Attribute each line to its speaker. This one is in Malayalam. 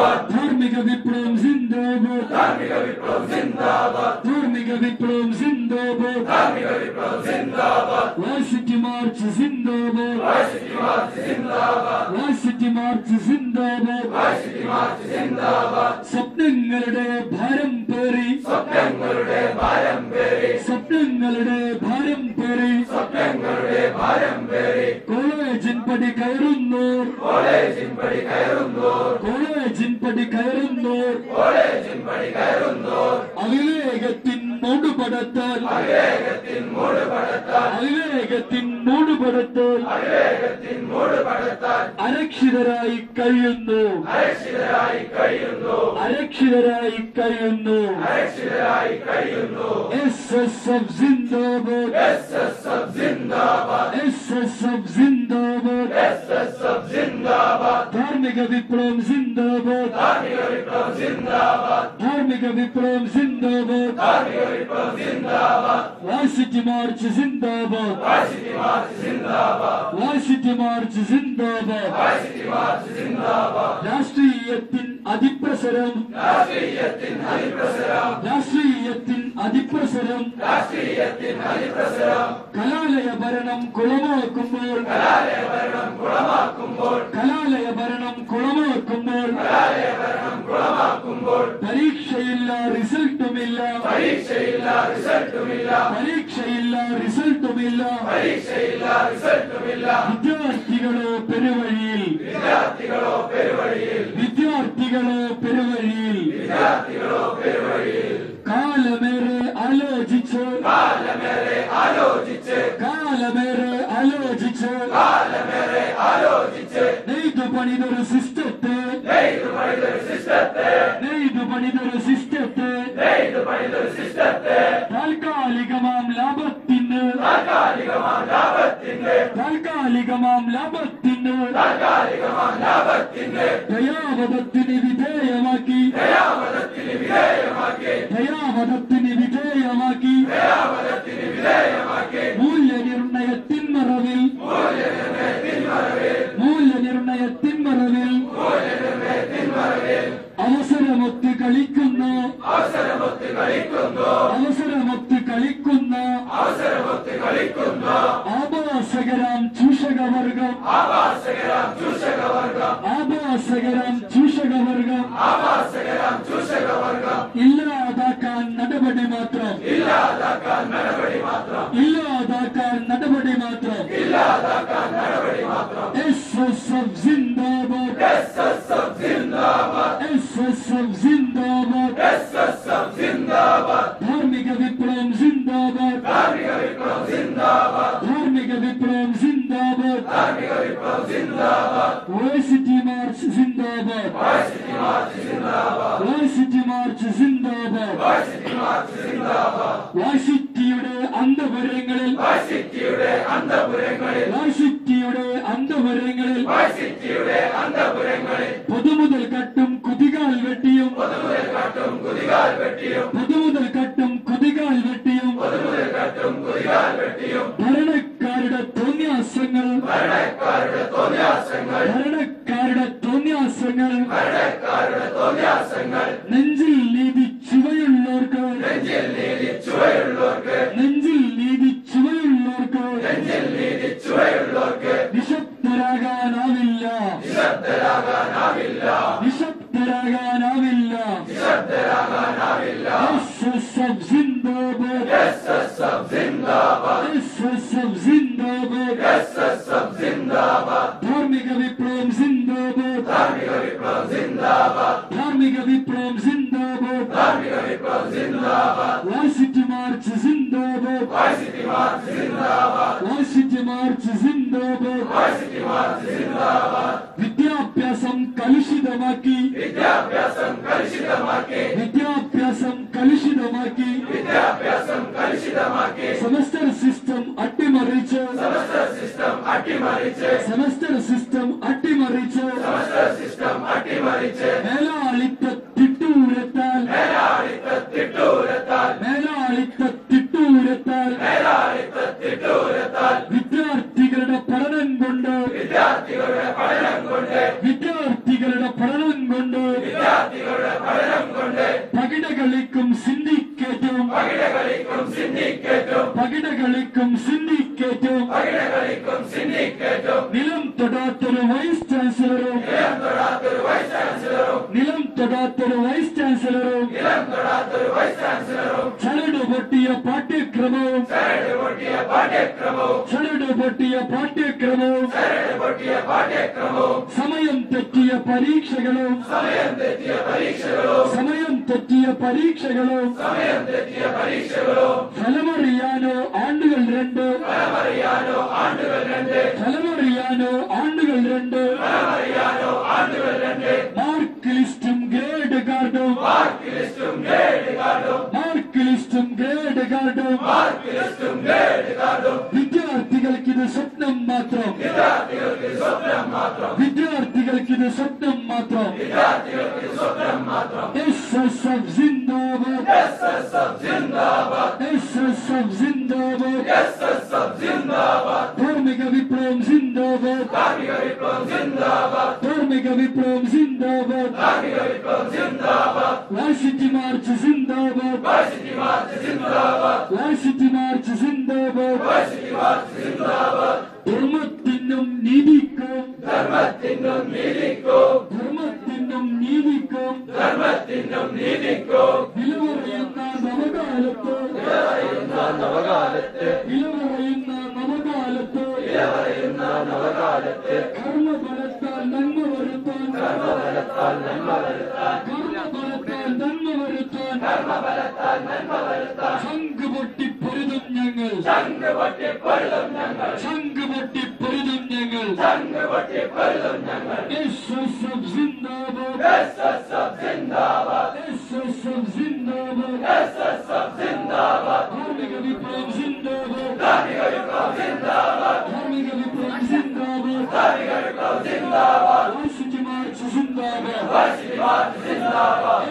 Speaker 1: धार्मिक विप्लव जिंदाबाद, धार्मिक विप्लव जिंदाबाद, धार्मिक विप्लव जिंदाबाद, धार्मिक विप्लव जिंदाबाद, वाइसिटी मार्च जिंदाबाद, वाइसिटी मार्च जिंदाबाद, वाइसिटी मार्च जिंदाबाद, वाइसिटी मार्च जिंदाबाद, സ്വപ്നങ്ങളുടെ ഭാരം പേറി, സ്വപ്നങ്ങളുടെ ഭാരം പേറി, സ്വപ്നങ്ങളുടെ ഭാരം പേറി, സ്വപ്നങ്ങളുടെ ഭാരം പേറി, കോളേജിൻ പടി കയറുന്നോർ, കോളേജിൻ പടി കയറുന്നോർ, കോളേജിൻ പടി കയറുന്നോർ, കോളേജിൻ പടി കയറുന്നോർ, അവിവേകത്തിൻ മൂടുപടത്താൽ, അവിവേകത്തിൻ മൂടുപടത്താൽ, അവിവേകത്തിൻ മൂടുപടത്താൽ, അവിവേകത്തിൻ മൂടുപടത്താൽ അരക്ഷിതരായി കഴിയുന്നു, അരക്ഷിതരായി കഴിയുന്നു, അരക്ഷിതരായി കഴിയുന്നു, അരക്ഷിതരായി കഴിയുന്നു. എസ്എസ്എഫ് ജിന്ദാബാദ്, എസ്എസ്എഫ് ജിന്ദാബാദ്, എസ്എസ്എഫ് ജിന്ദാബാദ്, എസ്എസ്എഫ് ജിന്ദാബാദ്, ധാർമിക വിപ്ലവം ജിന്ദാബാദ്, ധാർമിക വിപ്ലവം ജിന്ദാബാദ്, ധാർമിക വിപ്ലവം ജിന്ദാബാദ്, ധാർമിക വിപ്ലവം ജിന്ദാബാദ്, വായിസിറ്റി മാർച്ച് ജിന്ദാബാദ്, വായിസിറ്റി മാർച്ച് ജിന്ദാബാദ്, വായിസിറ്റി മാർച്ച് ജിന്ദാബാദ്, വായിസിറ്റി മാർച്ച് ജിന്ദാബാദ്, രാഷ്ട്രീയത്തിൻ അതിപ്രസരം, രാഷ്ട്രീയത്തിൻ അതിപ്രസരം, രാഷ്ട്രീയത്തിൻ അതിപ്രസരം, രാഷ്ട്രീയത്തിൻ അതിപ്രസരം, കലാലയ ഭരണം കുളമാക്കുമ്പോൾ, കലാലയ ഭരണം കുളമാക്കുമ്പോൾ, കലാലയ ഭരണം കുളമാക്കുമ്പോൾ, കലാലയ ഭരണം കുളമാക്കുമ്പോൾ, പരീക്ഷയില്ല റിസൾട്ടുമില്ല, പരീക്ഷയില്ല റിസൾട്ടുമില്ല, പരീക്ഷയില്ല റിസൾട്ടുമില്ല, പരീക്ഷയില്ല റിസൾട്ടുമില്ല, വിദ്യാർത്ഥികളോ പെരുവഴിയിൽ, വിദ്യാർത്ഥികളോ പെരുവഴിയിൽ, വിദ്യാർത്ഥികളോ പെരുവഴിയിൽ, വിദ്യാർത്ഥികളോ പെരുവഴിയിൽ, കാലമേറെ ആലോചിച്ച്, കാലമേറെ ആലോചിച്ച്, കാലമേറെ ആലോചിച്ച്, കാലമേറെ ആലോചിച്ച്, നെയ്തു പണിതൊരു സിസ്റ്റത്തെ, നെയ്തു പണിതൊരു സിസ്റ്റത്തെ, നെയ്തു പണിതൊരു സിസ്റ്റത്തെ, നെയ്തു പണിതൊരു സിസ്റ്റത്തെ, താൽക്കാലികമാം ലാഭത്തിന്, താൽക്കാലികമാം ലാഭത്തിന്, താൽക്കാലികമാം ലാഭത്തിന്, താൽക്കാലികമാം ലാഭത്തിന്, ദയാവധത്തിന് വിധേയമാക്കി, ദയാവധത്തിന് വിധേയമാക്കി, ദയാവധത്തിന് വിധേയമാക്കി, ദയാവധത്തിന് വിധേയമാക്കി, മൂല്യനിർണയത്തിൻ മറവിൽ, മൂല്യനിർണയത്തിൻ മറവിൽ, മൂല്യനിർണയത്തിൻ മറവിൽ, മൂല്യനിർണയത്തിൻ മറവിൽ, അവസരമൊത്ത് കളിക്കുന്ന, അവസരമൊത്ത് കളിക്കുന്ന, അവസരമൊത്ത് കളിക്കുന്ന, അവസരമൊത്ത് കളിക്കുന്ന, ആഭാസകരാം ചൂഷകവർഗം, ആഭാസകരാം ചൂഷകവർഗം, ആഭാസകരാം ചൂഷകവർഗം, ആഭാസകരാം ചൂഷകവർഗം ഇല്ലാതാക്കാൻ നടപടി മാത്രം, ഇല്ലാതാക്കാൻ നടപടി മാത്രം, ഇല്ലാതാക്കാൻ നടപടി മാത്രം, ഇല്ലാതാക്കാൻ നടപടി മാത്രം. എസ്എസ്എഫ് ജിന്ദാബാദ്, എസ്എസ്എഫ് ജിന്ദാബാദ്, എസ്എസ്എഫ് ജിന്ദാബാദ്, എസ്എസ്എഫ് ജിന്ദാബാദ്, ധാർമിക വിപ്ലവം ജിന്ദാബാദ്, ധാർമിക വിപ്ലവം ജിന്ദാബാദ്, ധാർമിക വിപ്ലവം ജിന്ദാബാദ്, ധാർമിക വിപ്ലവം ജിന്ദാബാദ്, വായിസിറ്റി മാർച്ച് ജിന്ദാബാദ്, വായിസിറ്റി മാർച്ച് ജിന്ദാബാദ്, വായിസിറ്റി മാർച്ച് ജിന്ദാബാദ്, വായിസിറ്റി മാർച്ച് ജിന്ദാബാദ്, വായിസിറ്റിയുടെ അന്തപുരങ്ങളിൽ, വായിസിറ്റിയുടെ അന്തപുരങ്ങളിൽ, വായിസിറ്റിയുടെ അന്തപുരങ്ങളിൽ, വായിസിറ്റിയുടെ അന്തപുരങ്ങളിൽ, പൊതുമുതൽ കട്ടും കുതികാൽ വെട്ടിയും, പൊതുമുതൽ കട്ടും കുതികാൽ വെട്ടിയും, പൊതുമുതൽ കട്ടും കുതികാൽ വെട്ടിയും, പൊതുമുതൽ കട്ടും കുതികാൽ വെട്ടിയും, ഭരണക്കാരുടെ തോന്നിയാസങ്ങൾ, ഭരണക്കാരുടെ തോന്നിയാസങ്ങൾ, ഭരണക്കാരുടെ തോന്നിയാസങ്ങൾ, ഭരണക്കാരുടെ തോന്നിയാസങ്ങൾ, നെഞ്ചിൽ നീതി ചുവയുള്ളവർക്ക്, നെഞ്ചിൽ നീതി ചുവയുള്ളവർക്ക്, നെഞ്ചിൽ നീതി ചുവയുള്ളവർക്ക്, നെഞ്ചിൽ നീതി ചുവയുള്ളവർക്ക് നിശബ്ദരാകാനാവില്ല, നിശബ്ദരാകാനാവില്ല, നിശബ്ദരാകാനാവില്ല, നിശബ്ദരാകാനാവില്ല. എസ്എസ്എഫ് ജിന്ദാബാദ്, എസ്എസ്എഫ് ജിന്ദാബാദ്, എസ്എസ്എഫ് ജിന്ദാബാദ്, എസ്എസ്എഫ് ജിന്ദാബാദ്, ധാർമിക വിപ്ലവം ജിന്ദാബാദ്, ധാർമിക വിപ്ലവം ജിന്ദാബാദ്, ധാർമിക വിപ്ലവം ജിന്ദാബാദ്, ധാർമിക വിപ്ലവം ജിന്ദാബാദ്, വായിസിറ്റി മാർച്ച് ജിന്ദാബാദ്, വായിസിറ്റി മാർച്ച് ജിന്ദാബാദ്, വായിസിറ്റി മാർച്ച് ജിന്ദാബാദ്, വായിസിറ്റി മാർച്ച് ജിന്ദാബാദ്, വിദ്യാഭ്യാസം കലുഷിതമാക്കി, വിദ്യാഭ്യാസം കലുഷിതമാക്കി, വിദ്യാഭ്യാസം കലുഷിതമാക്കി, വിദ്യാഭ്യാസം കലുഷിതമാക്കി, സെമസ്റ്റർ സിസ്റ്റം അട്ടിമറിച്ച്, സെമസ്റ്റർ സിസ്റ്റം അട്ടിമറിച്ച്, സെമസ്റ്റർ സിസ്റ്റം അട്ടിമറിച്ച്, സെമസ്റ്റർ സിസ്റ്റം അട്ടിമറിച്ച്, മേലാളിത്തത്തിട്ടൂരത്താൽ, മേലാളിത്തത്തിട്ടൂരത്താൽ, മേലാളിത്തത്തിട്ടൂരത്താൽ, മേലാളിത്തത്തിട്ടൂരത്താൽ, വിദ്യാർത്ഥികളുടെ പഠനം കൊണ്ട്, വിദ്യാർത്ഥികളുടെ പഠനം കൊണ്ട്, വിദ്യാർത്ഥികളുടെ പഠനം കൊണ്ട് പകിടകളിക്കും സിൻഡിക്കേറ്റും നിലം തൊടാത്തൊരു വൈസ് ചാൻസലറും ചരട് പൊട്ടിയ പാഠ്യക്രമവും സമയം തെറ്റിയ പരീക്ഷകളും ഫലമറിയാനോ ആണ്ടുകൾ രണ്ട് മാർക്ക് ലിസ്റ്റും ഗ്രേഡ് കാർഡും വിദ്യാർത്ഥികൾക്കിത് സ്വപ്നം മാത്രം SSF ജിന്ദാബാദ് ധാർമ്മിക വിപ്ലവം ജിന്ദാബാദ് വാർഷിറ്റി മാർച്ച് ജിന്ദാബാദ് ധർമ്മത്തിനും നീതിക്കും വിലവറിയുന്ന നവകാലത്ത് കർമ്മഫലത്താൽ നന്മ വരുത്താൻ ശംഖ് പൊട്ടിപ്പൊരുതും ഞങ്ങൾ SSF ജിന്ദാബാദ് ധാർമ്മിക വിപ്ലവം ജിന്ദാബാദ് വാർഷിറ്റി മാർച്ച് ജിന്ദാബാദ്